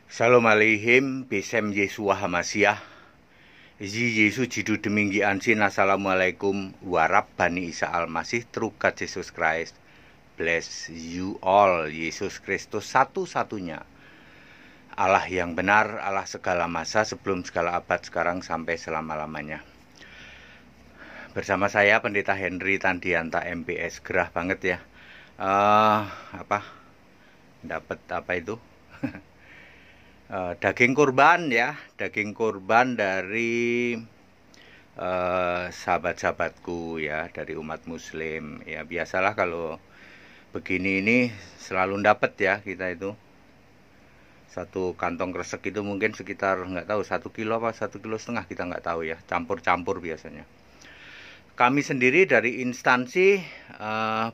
Shalom aleihim, Besem Yesua Hamasiah. Yesu jidu deminggi ansin. Assalamualaikum warahmatullahi Isa Al-Masih. Trukat Yesus Christ. Bless you all. Yesus Kristus satu-satunya Allah yang benar, Allah segala masa, sebelum segala abad, sekarang sampai selama-lamanya. Bersama saya Pendeta Henry Tandianta MPS. Gerah banget ya. Dapat apa itu? Daging kurban ya, daging kurban dari sahabat-sahabatku ya, dari umat muslim ya. Biasalah kalau begini ini selalu dapat ya kita itu. Satu kantong kresek itu mungkin sekitar nggak tahu 1 kilo apa 1,5 kilo, kita nggak tahu ya, campur-campur biasanya. Kami sendiri dari instansi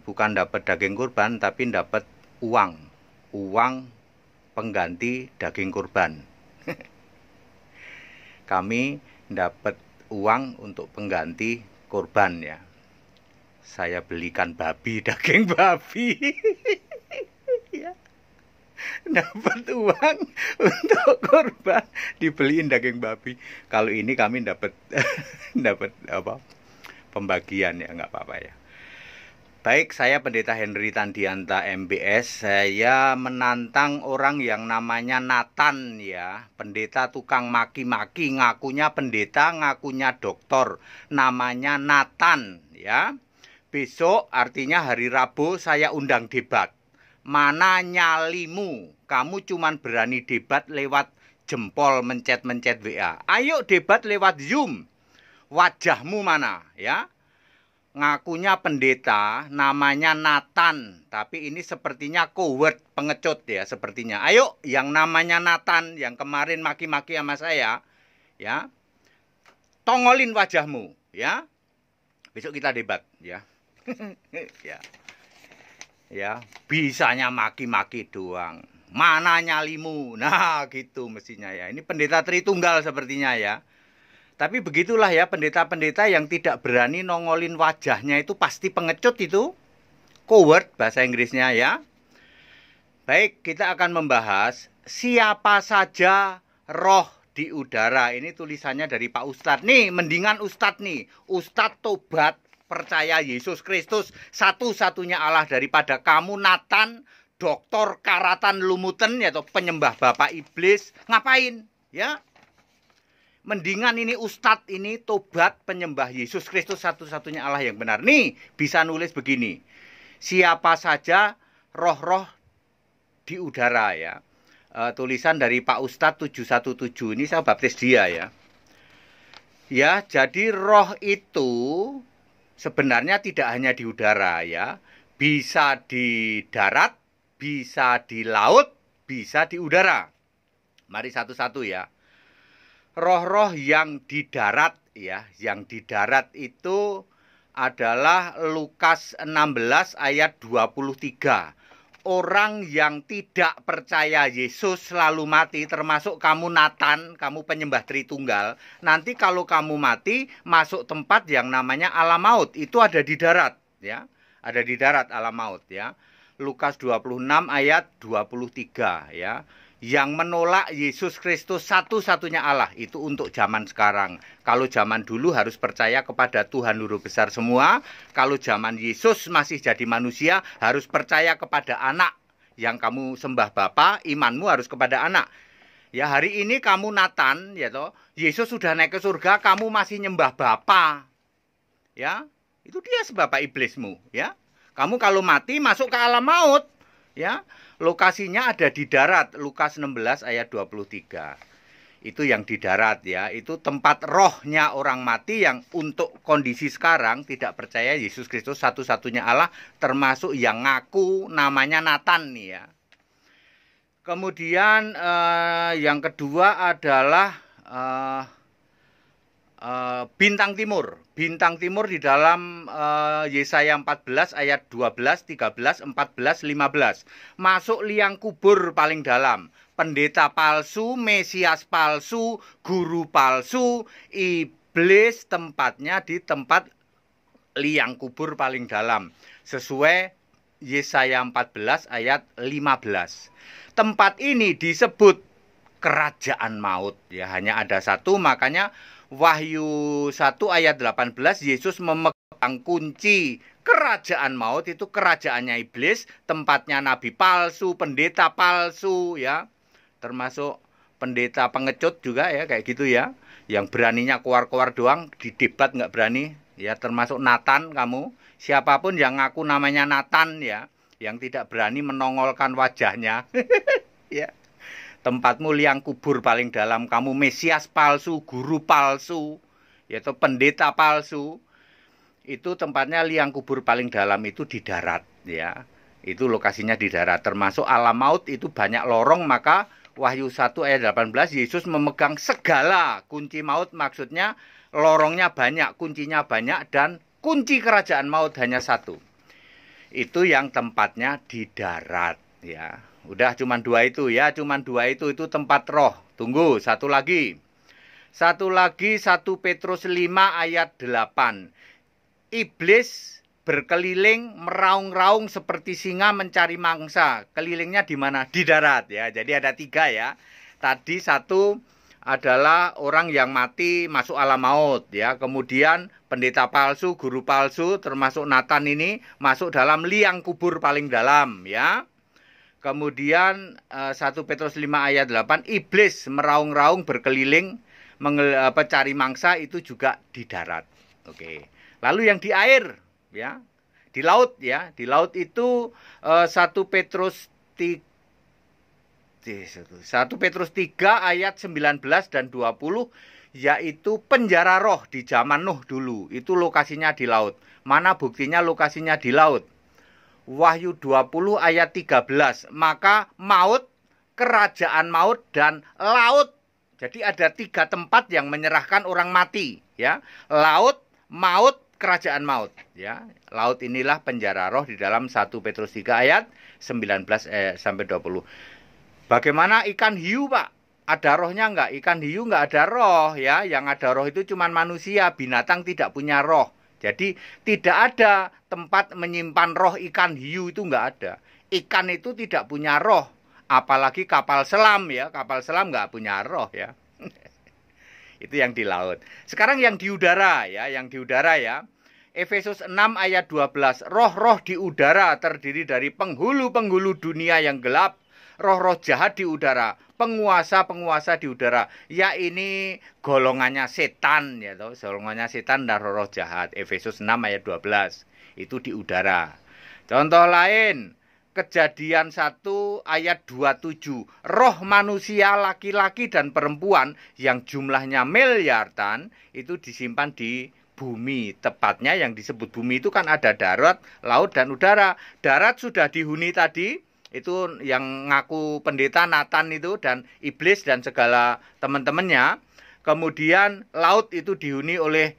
bukan dapat daging kurban, tapi dapat uang pengganti daging kurban. Kami dapat uang untuk pengganti kurban ya. Saya belikan babi, daging babi. Ya. Dapat uang untuk kurban, dibeliin daging babi. Kalau ini kami dapat pembagian ya, nggak apa-apa ya. Baik, saya Pendeta Henry Tandianta MBS. Saya menantang orang yang namanya Nathan ya. Pendeta tukang maki-maki, ngakunya pendeta, ngakunya doktor. Namanya Nathan ya. Besok artinya hari Rabu saya undang debat. Mana nyalimu? Kamu cuman berani debat lewat jempol, mencet-mencet WA. Ayo debat lewat Zoom. Wajahmu mana ya? Ngakunya pendeta, namanya Nathan, tapi ini sepertinya coward, pengecut ya sepertinya. Ayo yang namanya Nathan yang kemarin maki-maki sama saya ya, tongolin wajahmu ya. Besok kita debat ya. Ya, bisanya maki-maki doang. Mana nyalimu? Nah, gitu mestinya ya. Ini pendeta Tritunggal sepertinya ya. Tapi begitulah ya, pendeta-pendeta yang tidak berani nongolin wajahnya itu pasti pengecut itu. Coward bahasa Inggrisnya ya. Baik, kita akan membahas siapa saja roh di udara. Ini tulisannya dari Pak Ustadz. Nih, mendingan Ustadz nih. Ustadz tobat, percaya Yesus Kristus satu-satunya Allah, daripada kamu Nathan, doktor karatan lumuten, yaitu penyembah bapak iblis. Ngapain? Ya. Mendingan ini Ustadz ini tobat penyembah Yesus Kristus satu-satunya Allah yang benar. Nih bisa nulis begini. Siapa saja roh-roh di udara ya. Tulisan dari Pak Ustadz 717. Ini saya baptis dia ya. Ya, jadi roh itu sebenarnya tidak hanya di udara ya. Bisa di darat, bisa di laut, bisa di udara. Mari satu-satu ya. Roh-roh yang di darat ya, yang di darat itu adalah Lukas 16 ayat 23. Orang yang tidak percaya Yesus selalu mati, termasuk kamu Nathan, kamu penyembah Tritunggal. Nanti kalau kamu mati masuk tempat yang namanya alam maut, itu ada di darat ya. Ada di darat alam maut ya. Lukas 26 ayat 23 ya. Yang menolak Yesus Kristus satu-satunya Allah, itu untuk zaman sekarang. Kalau zaman dulu harus percaya kepada Tuhan Guru Besar semua. Kalau zaman Yesus masih jadi manusia, harus percaya kepada anak. Yang kamu sembah Bapa, imanmu harus kepada anak. Ya, hari ini kamu Nathan, ya toh, Yesus sudah naik ke surga, kamu masih nyembah Bapa. Ya, itu dia bapak iblismu, ya. Kamu kalau mati masuk ke alam maut, ya. Lokasinya ada di darat, Lukas 16 ayat 23. Itu yang di darat ya, itu tempat rohnya orang mati yang untuk kondisi sekarang tidak percaya Yesus Kristus satu-satunya Allah, termasuk yang ngaku namanya Nathan nih ya. Kemudian yang kedua adalah bintang timur. Bintang timur di dalam Yesaya 14 ayat 12, 13, 14, 15. Masuk liang kubur paling dalam. Pendeta palsu, Mesias palsu, guru palsu, iblis tempatnya di tempat liang kubur paling dalam. Sesuai Yesaya 14 ayat 15. Tempat ini disebut kerajaan maut. Ya, hanya ada satu, makanya Wahyu 1 ayat 18 Yesus memegang kunci kerajaan maut, itu kerajaannya iblis, tempatnya nabi palsu, pendeta palsu ya. Termasuk pendeta pengecut juga ya, kayak gitu ya. Yang beraninya keluar-keluar doang, di debat nggak berani. Ya, termasuk Nathan kamu. Siapapun yang ngaku namanya Nathan ya, yang tidak berani menongolkan wajahnya. Ya. Tempatmu liang kubur paling dalam, kamu Mesias palsu, guru palsu, yaitu pendeta palsu. Itu tempatnya liang kubur paling dalam itu di darat ya. Itu lokasinya di darat, termasuk alam maut itu banyak lorong, maka Wahyu 1 ayat 18 Yesus memegang segala kunci maut, maksudnya lorongnya banyak, kuncinya banyak, dan kunci kerajaan maut hanya satu. Itu yang tempatnya di darat ya. Udah cuman dua itu ya, cuman dua itu tempat roh. Tunggu, satu lagi. Satu lagi 1 Petrus 5 ayat 8. Iblis berkeliling meraung-raung seperti singa mencari mangsa. Kelilingnya di mana? Di darat ya. Jadi ada 3 ya. Tadi 1 adalah orang yang mati masuk alam maut ya. Kemudian pendeta palsu, guru palsu termasuk Nathan ini masuk dalam liang kubur paling dalam ya. Kemudian 1 Petrus 5 ayat 8, iblis meraung-raung berkeliling mencari mangsa, itu juga di darat. Oke. Lalu yang di air ya, di laut ya. Di laut itu 1 Petrus 3 ayat 19 dan 20, yaitu penjara roh di zaman Nuh dulu. Itu lokasinya di laut. Mana buktinya lokasinya di laut? Wahyu 20 ayat 13. Maka maut, kerajaan maut, dan laut. Jadi ada 3 tempat yang menyerahkan orang mati ya. Laut, maut, kerajaan maut ya. Laut inilah penjara roh di dalam 1 Petrus 3 ayat 19 sampai 20. Bagaimana ikan hiu, Pak? Ada rohnya enggak? Ikan hiu enggak ada roh ya. Yang ada roh itu cuma manusia, binatang tidak punya roh. Jadi tidak ada tempat menyimpan roh ikan hiu, itu enggak ada. Ikan itu tidak punya roh. Apalagi kapal selam ya. Kapal selam enggak punya roh ya. Itu yang di laut. Sekarang yang di udara ya. Yang di udara ya. Efesus 6 ayat 12. Roh-roh di udara terdiri dari penghulu-penghulu dunia yang gelap. Roh-roh jahat di udara, penguasa-penguasa di udara. Ya, ini golongannya setan ya toh, golongannya setan dan roh-roh jahat. Efesus 6 ayat 12. Itu di udara. Contoh lain, Kejadian 1 ayat 27. Roh manusia laki-laki dan perempuan yang jumlahnya miliaran itu disimpan di bumi. Tepatnya yang disebut bumi itu kan ada darat, laut, dan udara. Darat sudah dihuni tadi. Itu yang ngaku pendeta Nathan itu dan iblis dan segala teman-temannya. Kemudian laut itu dihuni oleh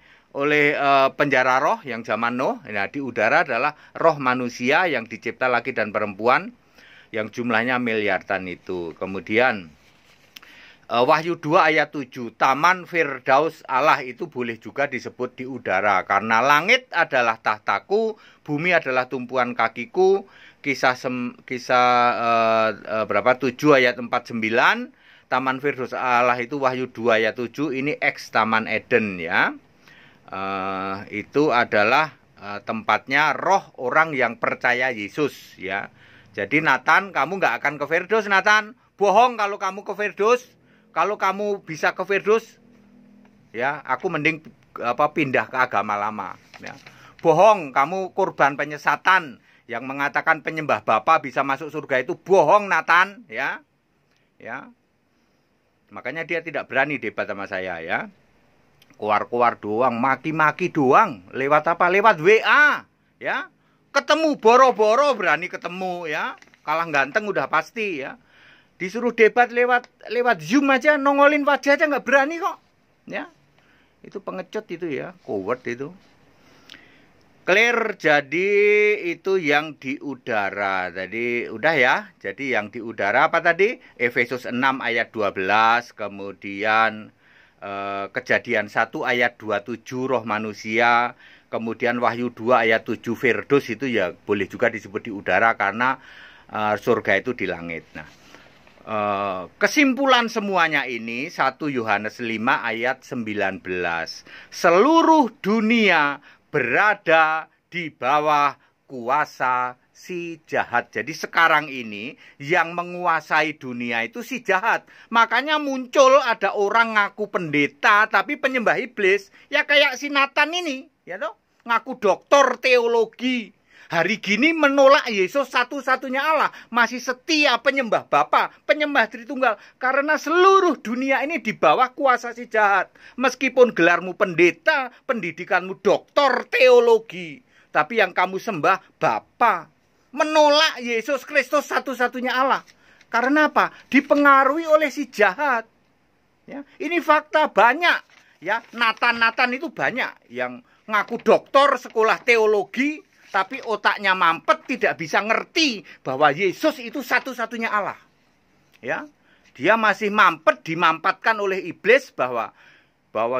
penjara roh yang zaman Nuh. Nah, di udara adalah roh manusia yang dicipta laki dan perempuan yang jumlahnya miliaran itu. Kemudian Wahyu 2 ayat 7, Taman Firdaus Allah itu boleh juga disebut di udara. Karena langit adalah tahtaku, bumi adalah tumpuan kakiku. Kisah 7 ayat 49, Taman Firdaus Allah itu Wahyu 2 ayat 7, ini ex Taman Eden ya. Itu adalah tempatnya roh orang yang percaya Yesus ya. Jadi Nathan, kamu nggak akan ke Firdaus, Nathan. Bohong kalau kamu ke Firdaus. Kalau kamu bisa ke Firdaus, ya aku mending pindah ke agama lama ya. Bohong, kamu korban penyesatan yang mengatakan penyembah Bapa bisa masuk surga, itu bohong Nathan ya. Ya. Makanya dia tidak berani debat sama saya ya. Keluar-keluar doang, maki-maki doang. Lewat apa? Lewat WA ya. Ketemu boro-boro berani ketemu ya. Kalah ganteng udah pasti ya. Disuruh debat lewat Zoom aja, nongolin wajah aja nggak berani kok ya. Itu pengecut itu ya, coward itu. Clear, jadi itu yang di udara. Tadi udah ya. Jadi yang di udara apa tadi? Efesus 6 ayat 12, kemudian Kejadian 1 ayat 27 roh manusia, kemudian Wahyu 2 ayat 7 Firdaus itu ya boleh juga disebut di udara karena surga itu di langit. Nah, Kesimpulan semuanya ini 1 Yohanes 5 ayat 19. Seluruh dunia berada di bawah kuasa si jahat. Jadi sekarang ini yang menguasai dunia itu si jahat. Makanya muncul ada orang ngaku pendeta tapi penyembah iblis. Ya kayak si Nathan ini, ya toh, ngaku doktor teologi. Hari gini menolak Yesus satu-satunya Allah. Masih setia penyembah Bapa, penyembah Tritunggal. Karena seluruh dunia ini di bawah kuasa si jahat. Meskipun gelarmu pendeta, pendidikanmu doktor teologi. Tapi yang kamu sembah Bapa. Menolak Yesus Kristus satu-satunya Allah. Karena apa? Dipengaruhi oleh si jahat. Ya, ini fakta banyak. Ya, Nathan itu banyak. Yang ngaku doktor sekolah teologi. Tapi otaknya mampet, tidak bisa ngerti bahwa Yesus itu satu-satunya Allah. Ya, dia masih mampet, dimampatkan oleh iblis bahwa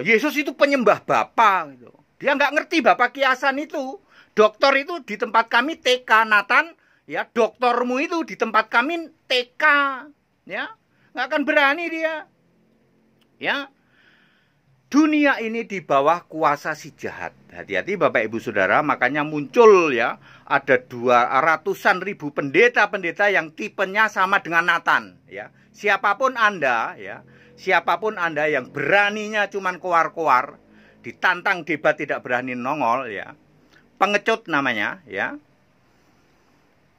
Yesus itu penyembah Bapa. Gitu. Dia nggak ngerti Bapa kiasan itu. Dokter itu di tempat kami TK, Nathan. Ya, doktermu itu di tempat kami TK. Ya, nggak akan berani dia. Ya. Dunia ini di bawah kuasa si jahat. Hati-hati Bapak Ibu Saudara, makanya muncul ya, ada 200-an ribu pendeta-pendeta yang tipenya sama dengan Nathan, ya. Siapapun Anda, ya, siapapun Anda yang beraninya cuman koar-koar, ditantang debat tidak berani nongol, ya. Pengecut namanya, ya.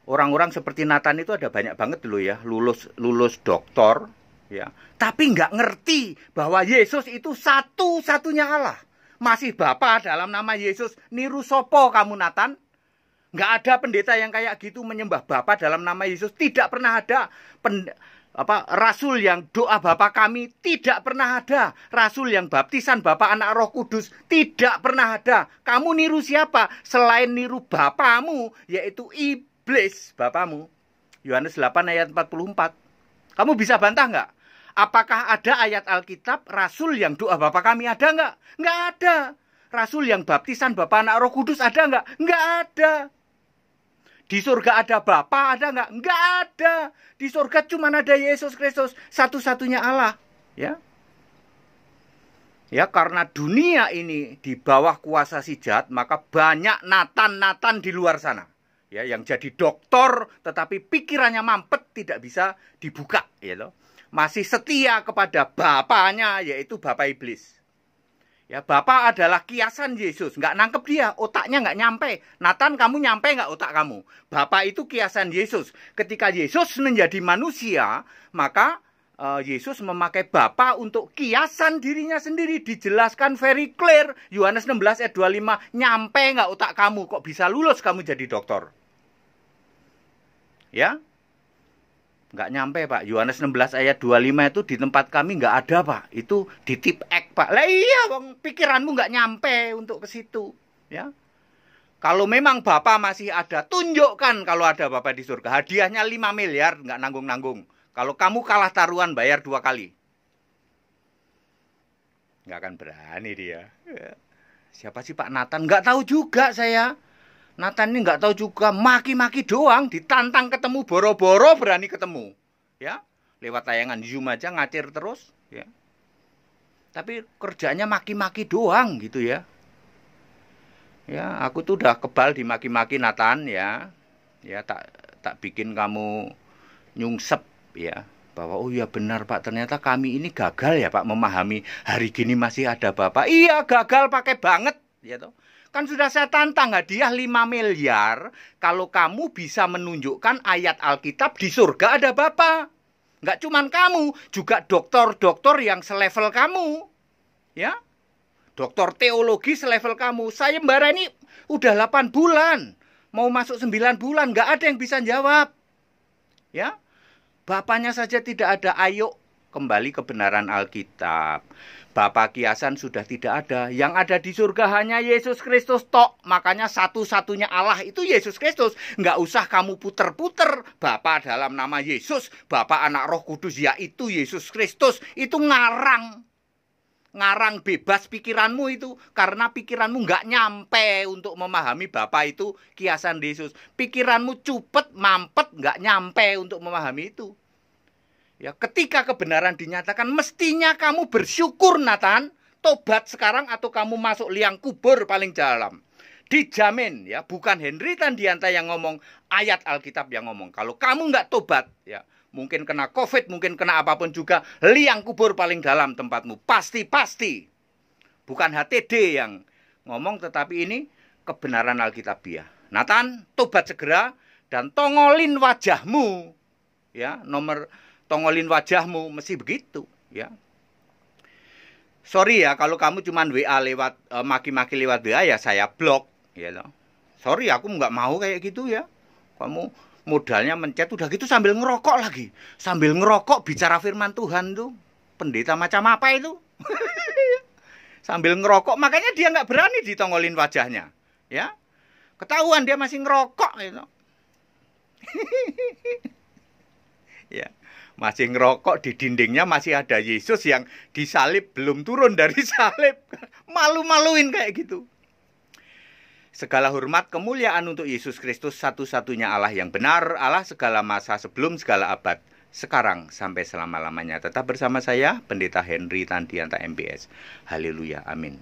Orang-orang seperti Nathan itu ada banyak banget dulu ya, lulus doktor, ya, tapi nggak ngerti bahwa Yesus itu satu-satunya Allah. Masih Bapa dalam nama Yesus. Niru sopo kamu Nathan? Nggak ada pendeta yang kayak gitu menyembah Bapa dalam nama Yesus. Tidak pernah ada rasul yang doa Bapa kami. Tidak pernah ada rasul yang baptisan Bapa Anak Roh Kudus. Tidak pernah ada. Kamu niru siapa? Selain niru Bapamu, yaitu iblis Bapamu. Yohanes 8 ayat 44. Kamu bisa bantah nggak? Apakah ada ayat Alkitab rasul yang doa Bapa kami ada nggak? Nggak ada. Rasul yang baptisan Bapa Anak Roh Kudus ada nggak? Nggak ada. Di surga ada Bapa ada nggak? Nggak ada. Di surga cuma ada Yesus Kristus, satu-satunya Allah. Ya. Ya, karena dunia ini di bawah kuasa si jahat, maka banyak Nathan di luar sana. Ya, yang jadi doktor tetapi pikirannya mampet, tidak bisa dibuka, ya loh. Masih setia kepada bapaknya, yaitu Bapa Iblis. Ya, Bapa adalah kiasan Yesus. Nggak nangkep dia, otaknya nggak nyampe. Nathan, kamu nyampe nggak otak kamu? Bapa itu kiasan Yesus. Ketika Yesus menjadi manusia, maka Yesus memakai Bapa untuk kiasan dirinya sendiri. Dijelaskan very clear. Yohanes 16 ayat 25, nyampe nggak otak kamu? Kok bisa lulus kamu jadi dokter? Ya, nggak nyampe Pak. Yohanes 16 ayat 25 itu di tempat kami nggak ada Pak. Itu di tip X Pak. Lah iya bang, pikiranmu nggak nyampe untuk ke situ. Ya. Kalau memang Bapak masih ada, tunjukkan kalau ada Bapak di surga. Hadiahnya 5 miliar, nggak nanggung-nanggung. Kalau kamu kalah taruhan bayar 2 kali. Nggak akan berani dia. Ya. Siapa sih Pak Nathan? Nggak tahu juga saya. Nathan ini nggak tahu juga, maki-maki doang, ditantang ketemu boro-boro berani ketemu, ya, lewat tayangan Zoom aja ngacir terus, ya. Tapi kerjanya maki-maki doang gitu ya. Ya, aku tuh udah kebal dimaki-maki Nathan ya, ya tak bikin kamu nyungsep ya, bahwa oh ya benar Pak, ternyata kami ini gagal ya Pak memahami hari gini masih ada Bapak. Iya gagal pakai banget, ya toh. Kan sudah saya tantang hadiah 5 miliar kalau kamu bisa menunjukkan ayat Alkitab di surga ada Bapa. Nggak cuman kamu, juga dokter-dokter yang selevel kamu. Ya. Dokter teologi selevel kamu. Saya mbara ini udah 8 bulan. Mau masuk 9 bulan, nggak ada yang bisa jawab. Ya. Bapaknya saja tidak ada. Ayo kembali kebenaran Alkitab. Bapa kiasan sudah tidak ada. Yang ada di surga hanya Yesus Kristus tok. Makanya satu-satunya Allah itu Yesus Kristus. Nggak usah kamu puter-puter. Bapa dalam nama Yesus. Bapa Anak Roh Kudus yaitu Yesus Kristus. Itu ngarang. Ngarang bebas pikiranmu itu. Karena pikiranmu nggak nyampe untuk memahami Bapa itu kiasan Yesus. Pikiranmu cupet, mampet, nggak nyampe untuk memahami itu. Ya, ketika kebenaran dinyatakan, mestinya kamu bersyukur, Nathan. Tobat sekarang atau kamu masuk liang kubur paling dalam. Dijamin, ya, bukan Henry Tandianta yang ngomong, ayat Alkitab yang ngomong. Kalau kamu nggak tobat, ya, mungkin kena COVID, mungkin kena apapun juga, liang kubur paling dalam tempatmu. Pasti. Bukan HTD yang ngomong, tetapi ini kebenaran Alkitabiah. Nathan, tobat segera dan tongolin wajahmu. Ya, nomor tongolin wajahmu mesti begitu, ya. Sorry ya kalau kamu cuman WA lewat maki-maki lewat WA, ya saya blok, ya loh. Sorry, aku nggak mau kayak gitu ya. Kamu modalnya mencet udah gitu sambil ngerokok lagi. Sambil ngerokok bicara firman Tuhan tuh. Pendeta macam apa itu? Sambil ngerokok, makanya dia nggak berani ditongolin wajahnya, ya. Ketahuan dia masih ngerokok, gitu. Ya, masih ngerokok, di dindingnya masih ada Yesus yang disalib, belum turun dari salib. Malu-maluin kayak gitu. Segala hormat kemuliaan untuk Yesus Kristus, satu-satunya Allah yang benar, Allah segala masa sebelum segala abad, sekarang sampai selama-lamanya. Tetap bersama saya, Pendeta Henry Tandianta MBS. Haleluya, amin.